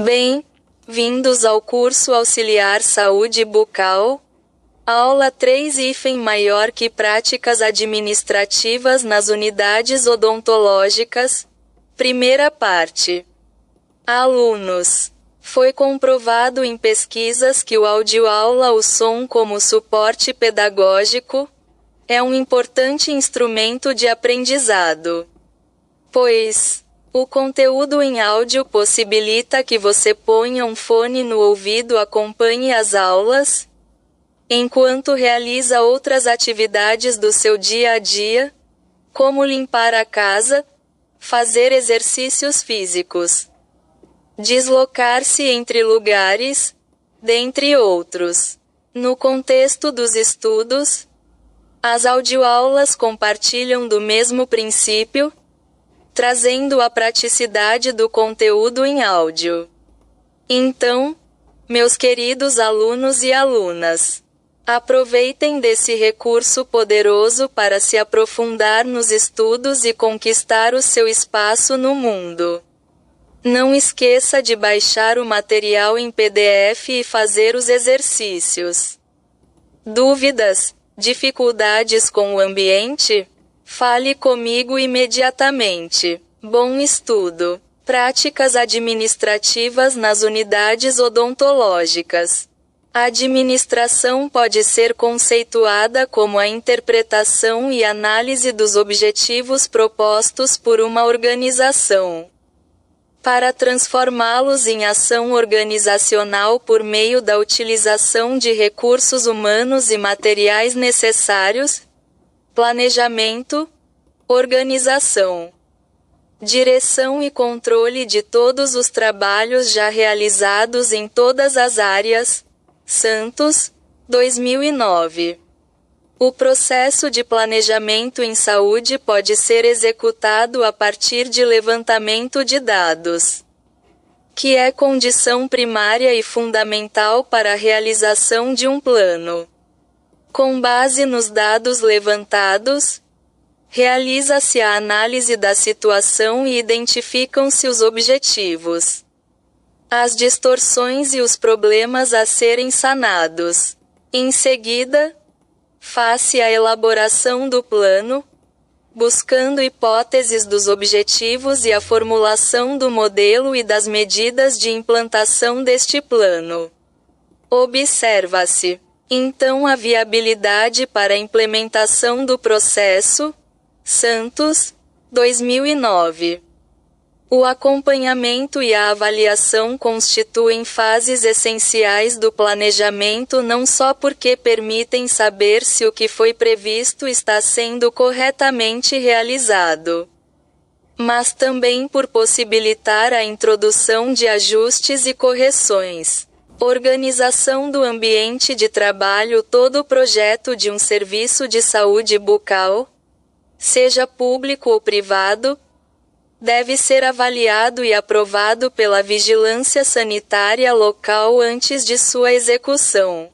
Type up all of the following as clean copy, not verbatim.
Bem-vindos ao curso Auxiliar Saúde Bucal. Aula 3 maior que práticas administrativas nas unidades odontológicas. Primeira parte. Alunos. Foi comprovado em pesquisas que o audioaula, o som como suporte pedagógico, é um importante instrumento de aprendizado. Pois, o conteúdo em áudio possibilita que você ponha um fone no ouvido e acompanhe as aulas, enquanto realiza outras atividades do seu dia a dia, como limpar a casa, fazer exercícios físicos, deslocar-se entre lugares, dentre outros. No contexto dos estudos, as audioaulas compartilham do mesmo princípio, trazendo a praticidade do conteúdo em áudio. Então, meus queridos alunos e alunas, aproveitem desse recurso poderoso para se aprofundar nos estudos e conquistar o seu espaço no mundo. Não esqueça de baixar o material em PDF e fazer os exercícios. Dúvidas, dificuldades com o ambiente? Fale comigo imediatamente. Bom estudo. Práticas administrativas nas unidades odontológicas. A administração pode ser conceituada como a interpretação e análise dos objetivos propostos por uma organização, para transformá-los em ação organizacional por meio da utilização de recursos humanos e materiais necessários, planejamento, organização, direção e controle de todos os trabalhos já realizados em todas as áreas. Santos, 2009. O processo de planejamento em saúde pode ser executado a partir de levantamento de dados, que é condição primária e fundamental para a realização de um plano. Com base nos dados levantados, realiza-se a análise da situação e identificam-se os objetivos, as distorções e os problemas a serem sanados. Em seguida, faz-se a elaboração do plano, buscando hipóteses dos objetivos e a formulação do modelo e das medidas de implantação deste plano. Observa-se, então, a viabilidade para a implementação do processo. Santos, 2009. O acompanhamento e a avaliação constituem fases essenciais do planejamento não só porque permitem saber se o que foi previsto está sendo corretamente realizado, mas também por possibilitar a introdução de ajustes e correções. Organização do ambiente de trabalho. Todo projeto de um serviço de saúde bucal, seja público ou privado, deve ser avaliado e aprovado pela vigilância sanitária local antes de sua execução,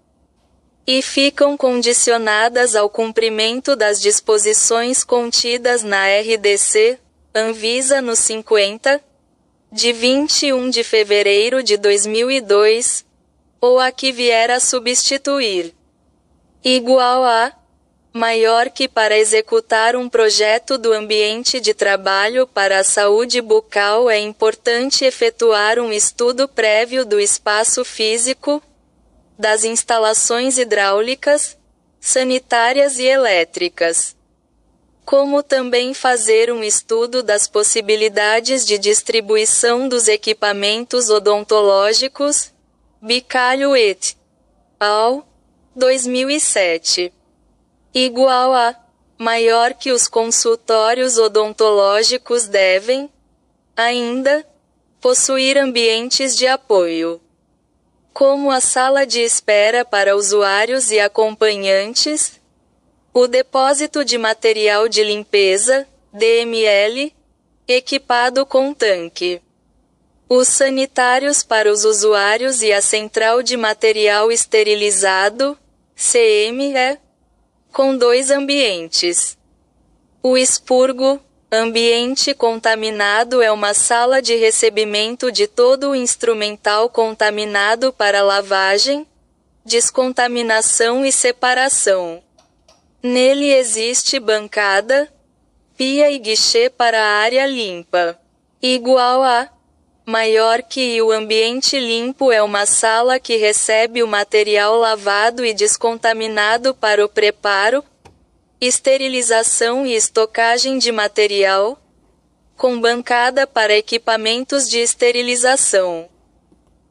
e ficam condicionadas ao cumprimento das disposições contidas na RDC, Anvisa no 50, de 21 de fevereiro de 2002, ou a que vier a substituir. Igual a maior que para executar um projeto do ambiente de trabalho para a saúde bucal é importante efetuar um estudo prévio do espaço físico, das instalações hidráulicas, sanitárias e elétricas, como também fazer um estudo das possibilidades de distribuição dos equipamentos odontológicos. Bicalho et al. 2007. Igual a maior que os consultórios odontológicos devem, ainda, possuir ambientes de apoio, como a sala de espera para usuários e acompanhantes, o depósito de material de limpeza, DML, equipado com tanque, os sanitários para os usuários e a central de material esterilizado, CME, com 2 ambientes. O expurgo, Ambiente contaminado é uma sala de recebimento de todo o instrumental contaminado para lavagem, descontaminação e separação. Nele existe bancada, pia e guichê para a área limpa. Igual a maior que o ambiente limpo é uma sala que recebe o material lavado e descontaminado para o preparo, esterilização e estocagem de material, com bancada para equipamentos de esterilização.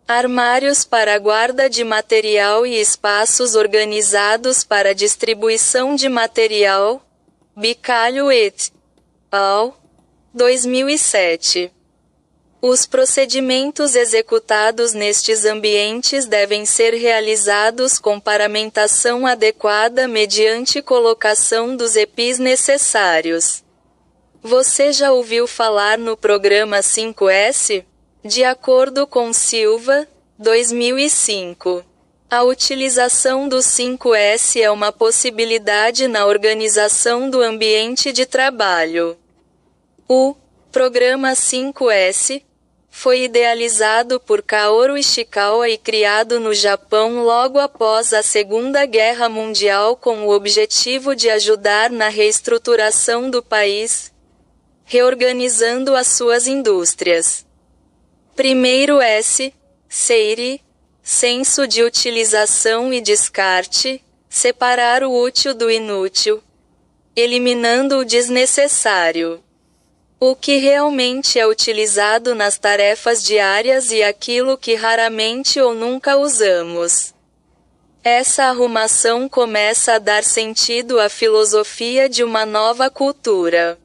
Armários para guarda de material e espaços organizados para distribuição de material. Bicalho et al. 2007. Os procedimentos executados nestes ambientes devem ser realizados com paramentação adequada mediante colocação dos EPIs necessários. Você já ouviu falar no programa 5S? De acordo com Silva, 2005. A utilização do 5S é uma possibilidade na organização do ambiente de trabalho. O programa 5S foi idealizado por Kaoru Ishikawa e criado no Japão logo após a Segunda Guerra Mundial com o objetivo de ajudar na reestruturação do país, reorganizando as suas indústrias. Primeiro S. Seiri, senso de utilização e descarte, separar o útil do inútil, eliminando o desnecessário. O que realmente é utilizado nas tarefas diárias e aquilo que raramente ou nunca usamos. Essa arrumação começa a dar sentido à filosofia de uma nova cultura.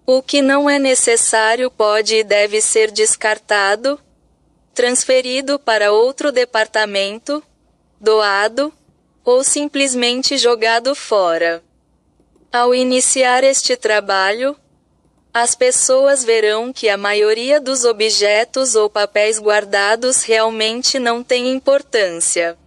O que não é necessário pode e deve ser descartado, transferido para outro departamento, doado, ou simplesmente jogado fora. Ao iniciar este trabalho, as pessoas verão que a maioria dos objetos ou papéis guardados realmente não tem importância.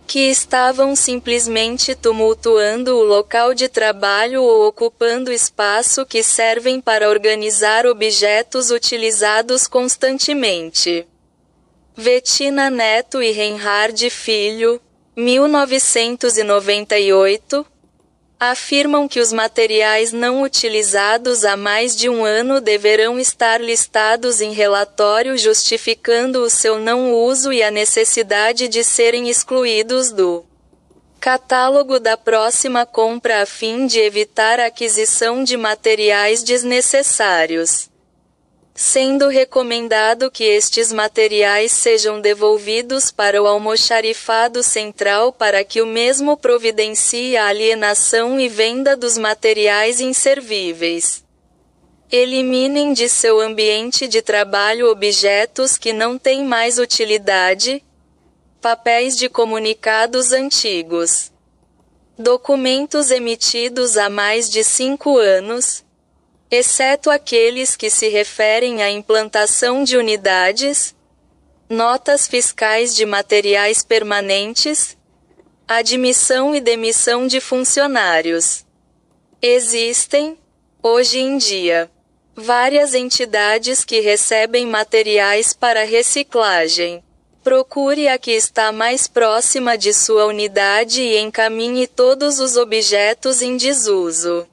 Que estavam simplesmente tumultuando o local de trabalho ou ocupando espaço que servem para organizar objetos utilizados constantemente. Vettina Neto e Reinhard Filho, 1998, afirmam que os materiais não utilizados há mais de um ano deverão estar listados em relatório justificando o seu não uso e a necessidade de serem excluídos do catálogo da próxima compra a fim de evitar a aquisição de materiais desnecessários. Sendo recomendado que estes materiais sejam devolvidos para o almoxarifado central para que o mesmo providencie a alienação e venda dos materiais inservíveis. Eliminem de seu ambiente de trabalho objetos que não têm mais utilidade, papéis de comunicados antigos, documentos emitidos há mais de 5 anos, exceto aqueles que se referem à implantação de unidades, notas fiscais de materiais permanentes, admissão e demissão de funcionários. Existem, hoje em dia, várias entidades que recebem materiais para reciclagem. Procure a que está mais próxima de sua unidade e encaminhe todos os objetos em desuso.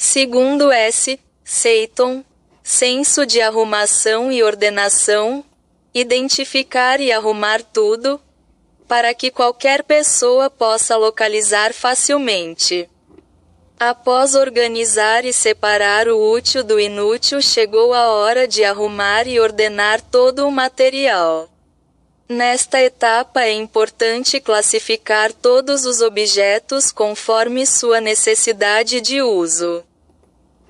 Segundo S. Seiton, senso de arrumação e ordenação, identificar e arrumar tudo, para que qualquer pessoa possa localizar facilmente. Após organizar e separar o útil do inútil, chegou a hora de arrumar e ordenar todo o material. Nesta etapa é importante classificar todos os objetos conforme sua necessidade de uso.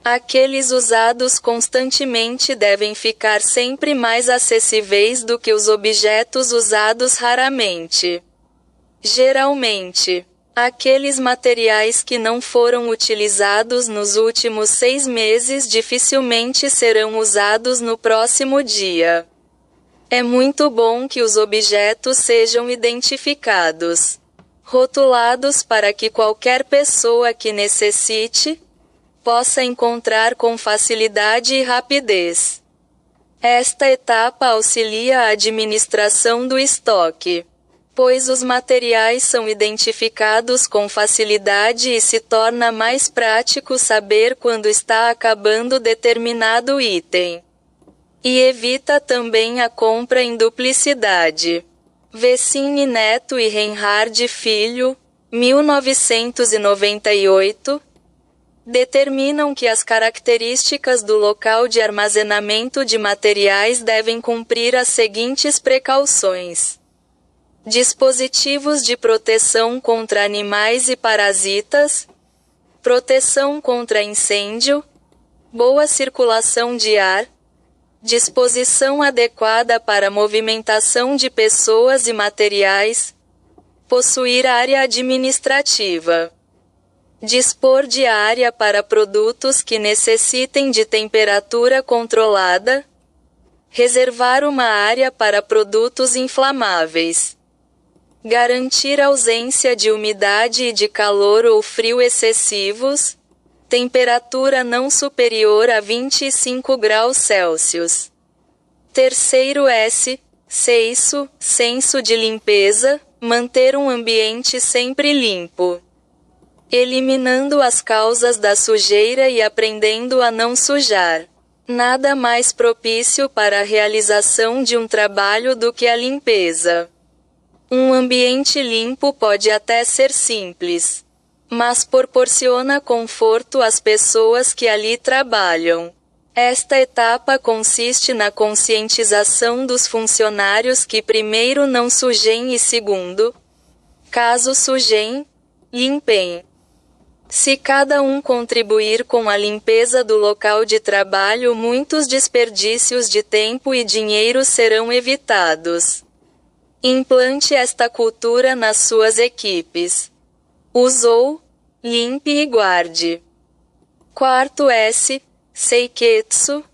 Aqueles usados constantemente devem ficar sempre mais acessíveis do que os objetos usados raramente. Geralmente, aqueles materiais que não foram utilizados nos últimos 6 meses dificilmente serão usados no próximo dia. É muito bom que os objetos sejam identificados, rotulados para que qualquer pessoa que necessite, possa encontrar com facilidade e rapidez. Esta etapa auxilia a administração do estoque, pois os materiais são identificados com facilidade e se torna mais prático saber quando está acabando determinado item. E evita também a compra em duplicidade. Vecine Neto e Reinhard Filho, 1998, determinam que as características do local de armazenamento de materiais devem cumprir as seguintes precauções: dispositivos de proteção contra animais e parasitas, proteção contra incêndio, boa circulação de ar, disposição adequada para movimentação de pessoas e materiais, possuir área administrativa, dispor de área para produtos que necessitem de temperatura controlada, reservar uma área para produtos inflamáveis, garantir ausência de umidade e de calor ou frio excessivos, temperatura não superior a 25 graus Celsius. Terceiro S, senso de limpeza, manter um ambiente sempre limpo, eliminando as causas da sujeira e aprendendo a não sujar. Nada mais propício para a realização de um trabalho do que a limpeza. Um ambiente limpo pode até ser simples, mas proporciona conforto às pessoas que ali trabalham. Esta etapa consiste na conscientização dos funcionários que primeiro não sujem e segundo, caso sujem, limpem. Se cada um contribuir com a limpeza do local de trabalho, muitos desperdícios de tempo e dinheiro serão evitados. Implante esta cultura nas suas equipes. Usou, limpe e guarde. Quarto S, Seiketsu,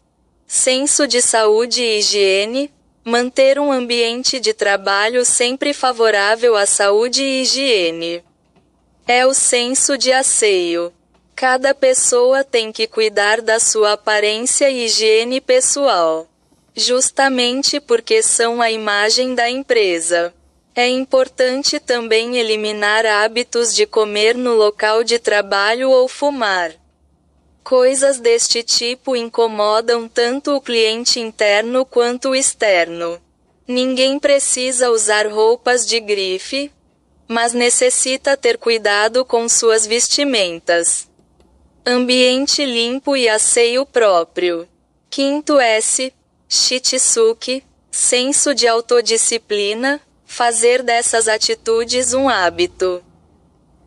senso de saúde e higiene, manter um ambiente de trabalho sempre favorável à saúde e higiene. É o senso de asseio. Cada pessoa tem que cuidar da sua aparência e higiene pessoal, justamente porque são a imagem da empresa. É importante também eliminar hábitos de comer no local de trabalho ou fumar. Coisas deste tipo incomodam tanto o cliente interno quanto o externo. Ninguém precisa usar roupas de grife, mas necessita ter cuidado com suas vestimentas. Ambiente limpo e asseio próprio. Quinto S, Shitsuke, senso de autodisciplina, fazer dessas atitudes um hábito,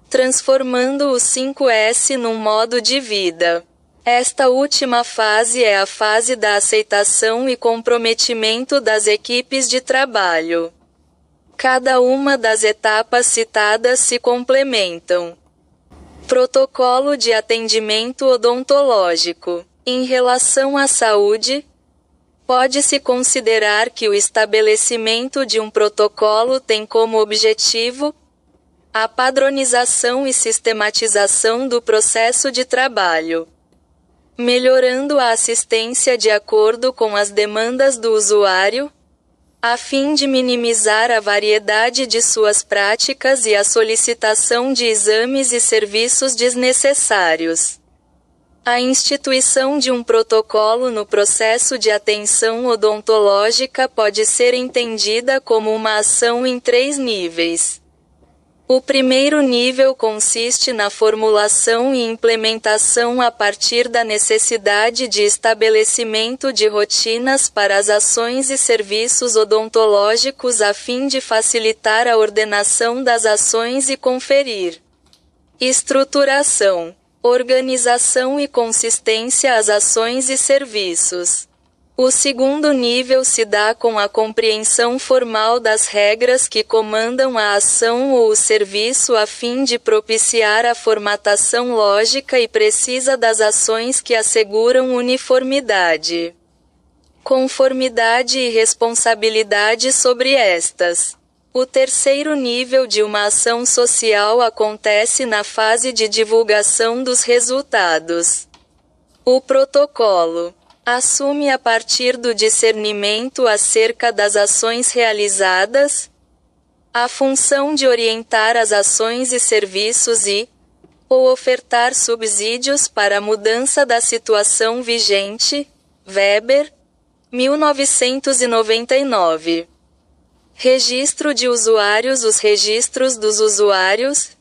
transformando o 5S num modo de vida. Esta última fase é a fase da aceitação e comprometimento das equipes de trabalho. Cada uma das etapas citadas se complementam. Protocolo de atendimento odontológico. Em relação à saúde, pode-se considerar que o estabelecimento de um protocolo tem como objetivo a padronização e sistematização do processo de trabalho, melhorando a assistência de acordo com as demandas do usuário, a fim de minimizar a variedade de suas práticas e a solicitação de exames e serviços desnecessários. A instituição de um protocolo no processo de atenção odontológica pode ser entendida como uma ação em 3 níveis. O primeiro nível consiste na formulação e implementação a partir da necessidade de estabelecimento de rotinas para as ações e serviços odontológicos a fim de facilitar a ordenação das ações e conferir estruturação, organização e consistência às ações e serviços. O segundo nível se dá com a compreensão formal das regras que comandam a ação ou o serviço a fim de propiciar a formatação lógica e precisa das ações que asseguram uniformidade, conformidade e responsabilidade sobre estas. O terceiro nível de uma ação social acontece na fase de divulgação dos resultados. O protocolo assume a partir do discernimento acerca das ações realizadas, a função de orientar as ações e serviços ou ofertar subsídios para a mudança da situação vigente. Weber, 1999. Registro de usuários. Os registros dos usuários,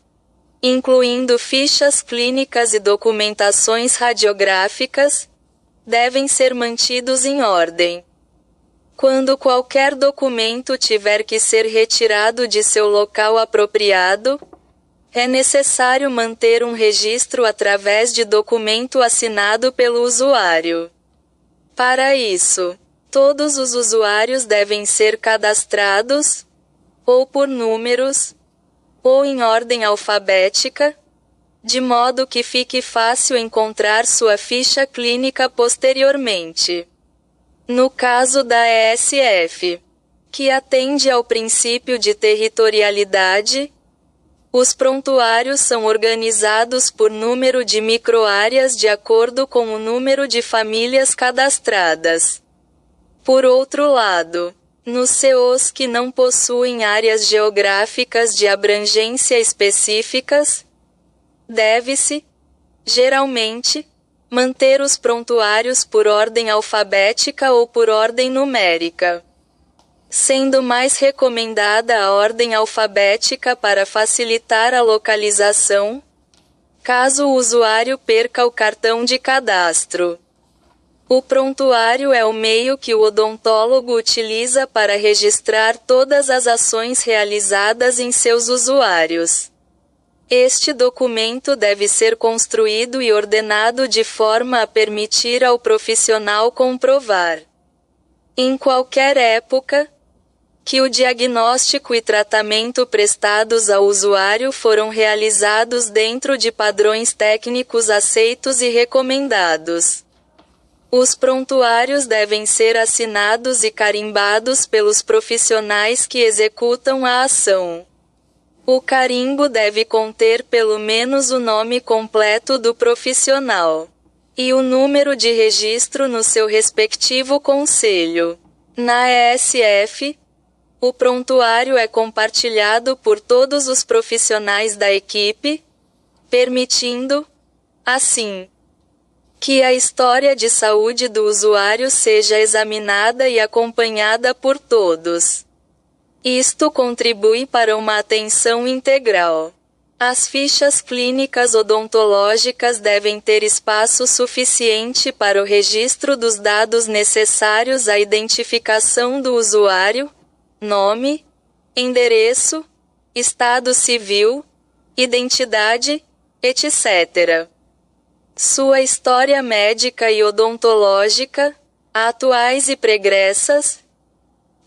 incluindo fichas clínicas e documentações radiográficas, devem ser mantidos em ordem. Quando qualquer documento tiver que ser retirado de seu local apropriado, é necessário manter um registro através de documento assinado pelo usuário. Para isso, todos os usuários devem ser cadastrados, ou por números, ou em ordem alfabética, de modo que fique fácil encontrar sua ficha clínica posteriormente. No caso da ESF, que atende ao princípio de territorialidade, os prontuários são organizados por número de microáreas de acordo com o número de famílias cadastradas. Por outro lado, nos COs que não possuem áreas geográficas de abrangência específicas, deve-se, geralmente, manter os prontuários por ordem alfabética ou por ordem numérica, sendo mais recomendada a ordem alfabética para facilitar a localização, caso o usuário perca o cartão de cadastro. O prontuário é o meio que o odontólogo utiliza para registrar todas as ações realizadas em seus usuários. Este documento deve ser construído e ordenado de forma a permitir ao profissional comprovar, em qualquer época, que o diagnóstico e tratamento prestados ao usuário foram realizados dentro de padrões técnicos aceitos e recomendados. Os prontuários devem ser assinados e carimbados pelos profissionais que executam a ação. O carimbo deve conter pelo menos o nome completo do profissional e o número de registro no seu respectivo conselho. Na ESF, o prontuário é compartilhado por todos os profissionais da equipe, permitindo, assim, que a história de saúde do usuário seja examinada e acompanhada por todos. Isto contribui para uma atenção integral. As fichas clínicas odontológicas devem ter espaço suficiente para o registro dos dados necessários à identificação do usuário, nome, endereço, estado civil, identidade, etc. Sua história médica e odontológica, atuais e pregressas,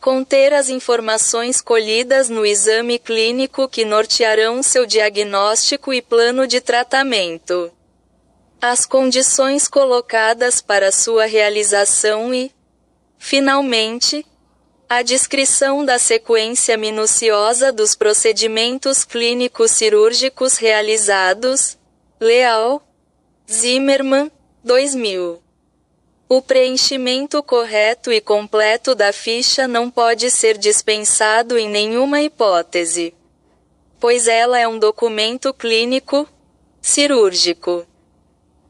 conter as informações colhidas no exame clínico que nortearão seu diagnóstico e plano de tratamento, as condições colocadas para sua realização e, finalmente, a descrição da sequência minuciosa dos procedimentos clínicos cirúrgicos realizados. Leal, Zimmermann, 2000. O preenchimento correto e completo da ficha não pode ser dispensado em nenhuma hipótese, pois ela é um documento clínico, cirúrgico,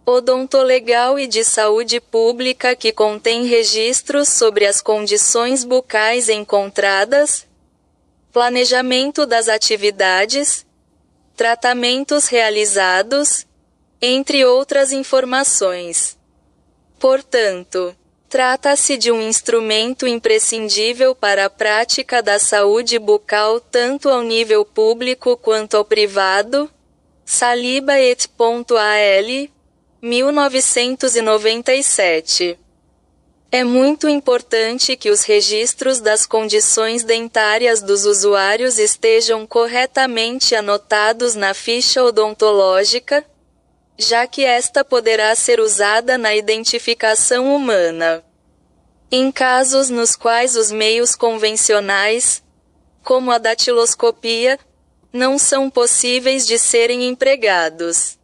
odontolegal e de saúde pública que contém registros sobre as condições bucais encontradas, planejamento das atividades, tratamentos realizados, entre outras informações. Portanto, trata-se de um instrumento imprescindível para a prática da saúde bucal tanto ao nível público quanto ao privado. Saliba et al., 1997. É muito importante que os registros das condições dentárias dos usuários estejam corretamente anotados na ficha odontológica, já que esta poderá ser usada na identificação humana. Em casos nos quais os meios convencionais, como a datiloscopia, não são possíveis de serem empregados.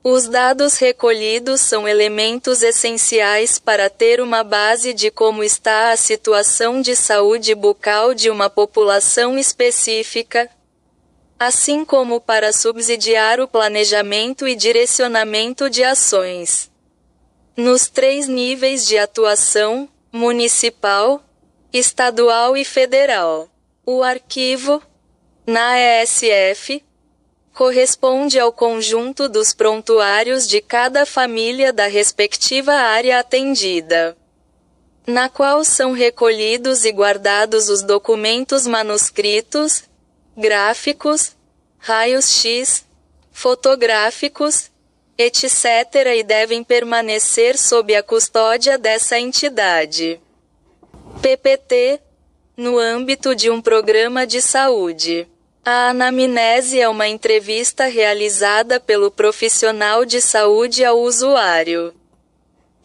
Os dados recolhidos são elementos essenciais para ter uma base de como está a situação de saúde bucal de uma população específica, assim como para subsidiar o planejamento e direcionamento de ações. Nos 3 níveis de atuação, municipal, estadual e federal. O arquivo, na ESF, corresponde ao conjunto dos prontuários de cada família da respectiva área atendida, na qual são recolhidos e guardados os documentos manuscritos, gráficos, raios-x, fotográficos, etc. e devem permanecer sob a custódia dessa entidade. PPT, no âmbito de um programa de saúde. A anamnese é uma entrevista realizada pelo profissional de saúde ao usuário,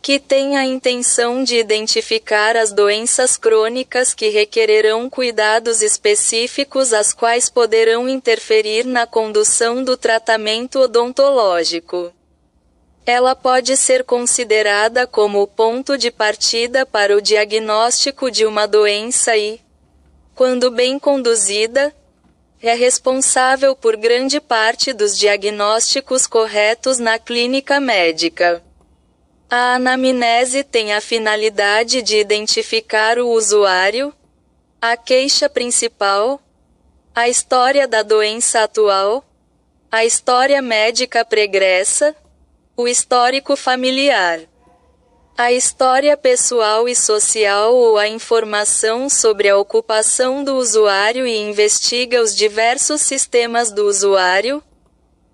que tem a intenção de identificar as doenças crônicas que requererão cuidados específicos, as quais poderão interferir na condução do tratamento odontológico. Ela pode ser considerada como o ponto de partida para o diagnóstico de uma doença e, quando bem conduzida, é responsável por grande parte dos diagnósticos corretos na clínica médica. A anamnese tem a finalidade de identificar o usuário, a queixa principal, a história da doença atual, a história médica pregressa, o histórico familiar, a história pessoal e social ou a informação sobre a ocupação do usuário e investiga os diversos sistemas do usuário,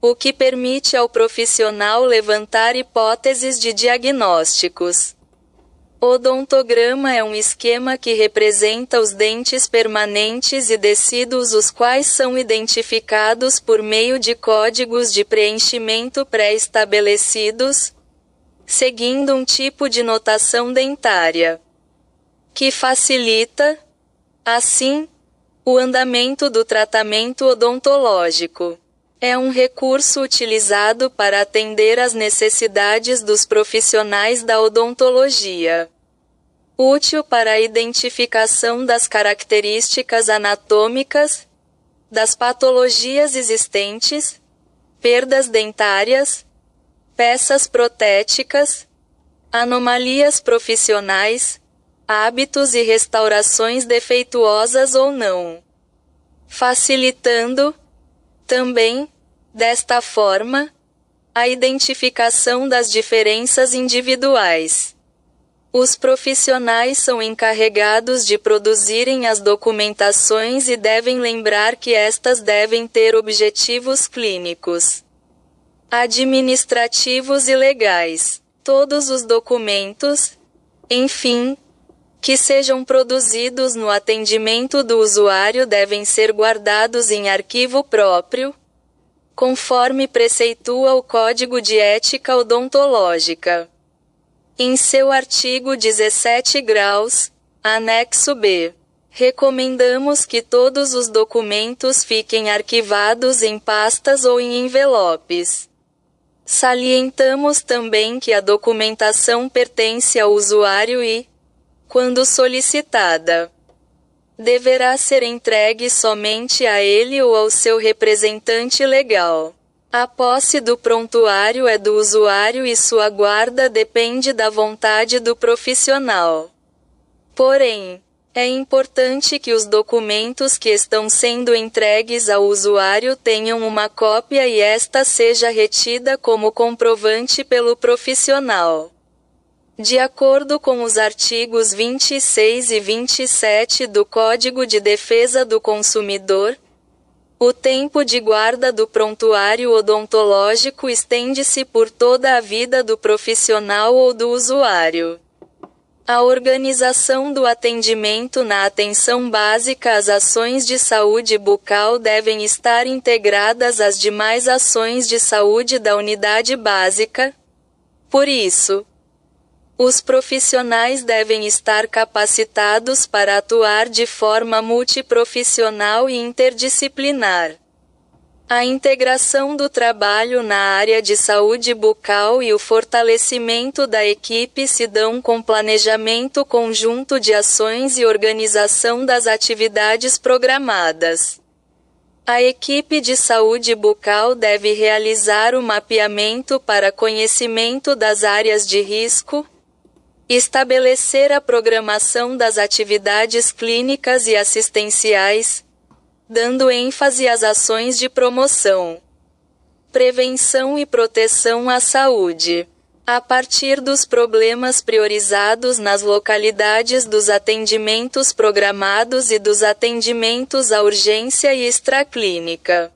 o que permite ao profissional levantar hipóteses de diagnósticos. Odontograma é um esquema que representa os dentes permanentes e decíduos, os quais são identificados por meio de códigos de preenchimento pré-estabelecidos, seguindo um tipo de notação dentária, que facilita, assim, o andamento do tratamento odontológico. É um recurso utilizado para atender às necessidades dos profissionais da odontologia. Útil para a identificação das características anatômicas, das patologias existentes, perdas dentárias, peças protéticas, anomalias profissionais, hábitos e restaurações defeituosas ou não. Facilitando, também, desta forma, a identificação das diferenças individuais. Os profissionais são encarregados de produzirem as documentações e devem lembrar que estas devem ter objetivos clínicos, administrativos e legais. Todos os documentos, enfim, que sejam produzidos no atendimento do usuário devem ser guardados em arquivo próprio, conforme preceitua o Código de Ética Odontológica. Em seu artigo 17 graus, anexo B, recomendamos que todos os documentos fiquem arquivados em pastas ou em envelopes. Salientamos também que a documentação pertence ao usuário e, quando solicitada, deverá ser entregue somente a ele ou ao seu representante legal. A posse do prontuário é do usuário e sua guarda depende da vontade do profissional. Porém, é importante que os documentos que estão sendo entregues ao usuário tenham uma cópia e esta seja retida como comprovante pelo profissional. De acordo com os artigos 26 e 27 do Código de Defesa do Consumidor, o tempo de guarda do prontuário odontológico estende-se por toda a vida do profissional ou do usuário. A organização do atendimento na atenção básica às ações de saúde bucal devem estar integradas às demais ações de saúde da unidade básica. Por isso, os profissionais devem estar capacitados para atuar de forma multiprofissional e interdisciplinar. A integração do trabalho na área de saúde bucal e o fortalecimento da equipe se dão com planejamento conjunto de ações e organização das atividades programadas. A equipe de saúde bucal deve realizar o mapeamento para conhecimento das áreas de risco, estabelecer a programação das atividades clínicas e assistenciais, dando ênfase às ações de promoção, prevenção e proteção à saúde. A partir dos problemas priorizados nas localidades dos atendimentos programados e dos atendimentos à urgência e extraclínica.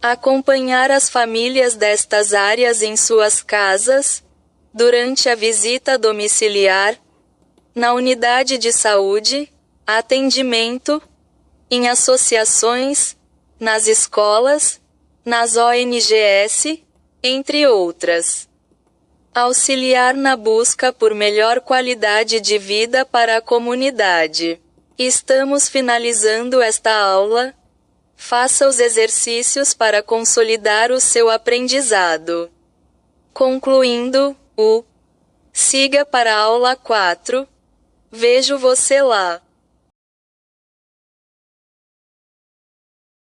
Acompanhar as famílias destas áreas em suas casas, durante a visita domiciliar, na unidade de saúde, atendimento, em associações, nas escolas, nas ONGs, entre outras. Auxiliar na busca por melhor qualidade de vida para a comunidade. Estamos finalizando esta aula. Faça os exercícios para consolidar o seu aprendizado. Concluindo, siga para a aula 4. Vejo você lá.